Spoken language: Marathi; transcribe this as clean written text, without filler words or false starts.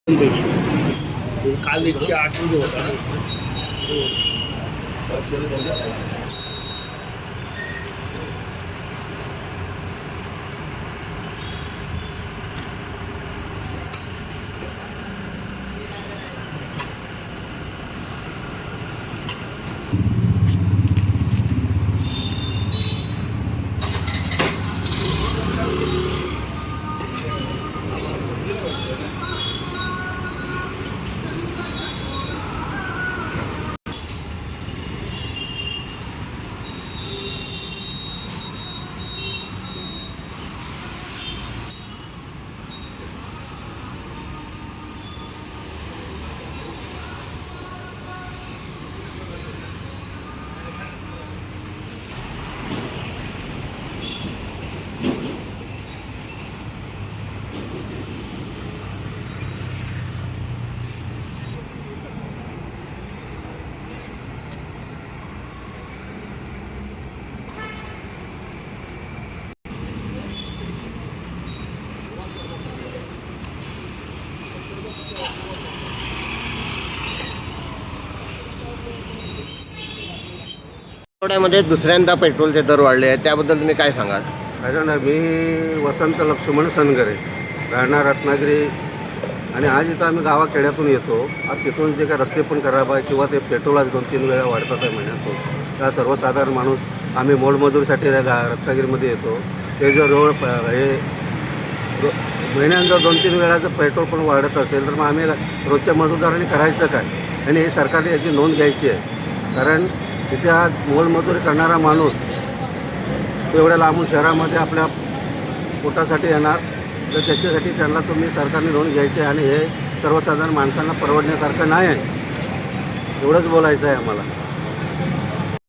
काल 108 रुपये होता ना. आठवड्यामध्ये दुसऱ्यांदा पेट्रोलचे दर वाढले आहेत, त्याबद्दल तुम्ही काय सांगाल? कारण मी वसंत लक्ष्मण सनगरे, राहणार रत्नागिरी. आणि आज इथं आम्ही गावाखेड्यातून येतो. आज तिथून जे काय रस्ते पण खराब आहे किंवा ते पेट्रोल आज 2-3 वेळा वाढतात आहे महिन्यातून. त्या सर्वसाधारण माणूस आम्ही मोडमजुरीसाठी रत्नागिरीमध्ये येतो. ते जर महिन्यात जर 2-3 वेळा जर पेट्रोल पण वाढत असेल तर मग आम्ही रोजच्या मजुरदारांनी करायचं काय? आणि हे सरकारने याची नोंद घ्यायची आहे. कारण तिथे आज मोलमजुरी करणारा माणूस एवढ्या लांबून शहरामध्ये आपल्या पोटासाठी येणार, तर त्याच्यासाठी त्यांना तुम्ही सरकारने नोंद घ्यायची आहे. आणि हे सर्वसाधारण माणसांना परवडण्यासारखं नाही आहे. एवढंच बोलायचं आहे आम्हाला.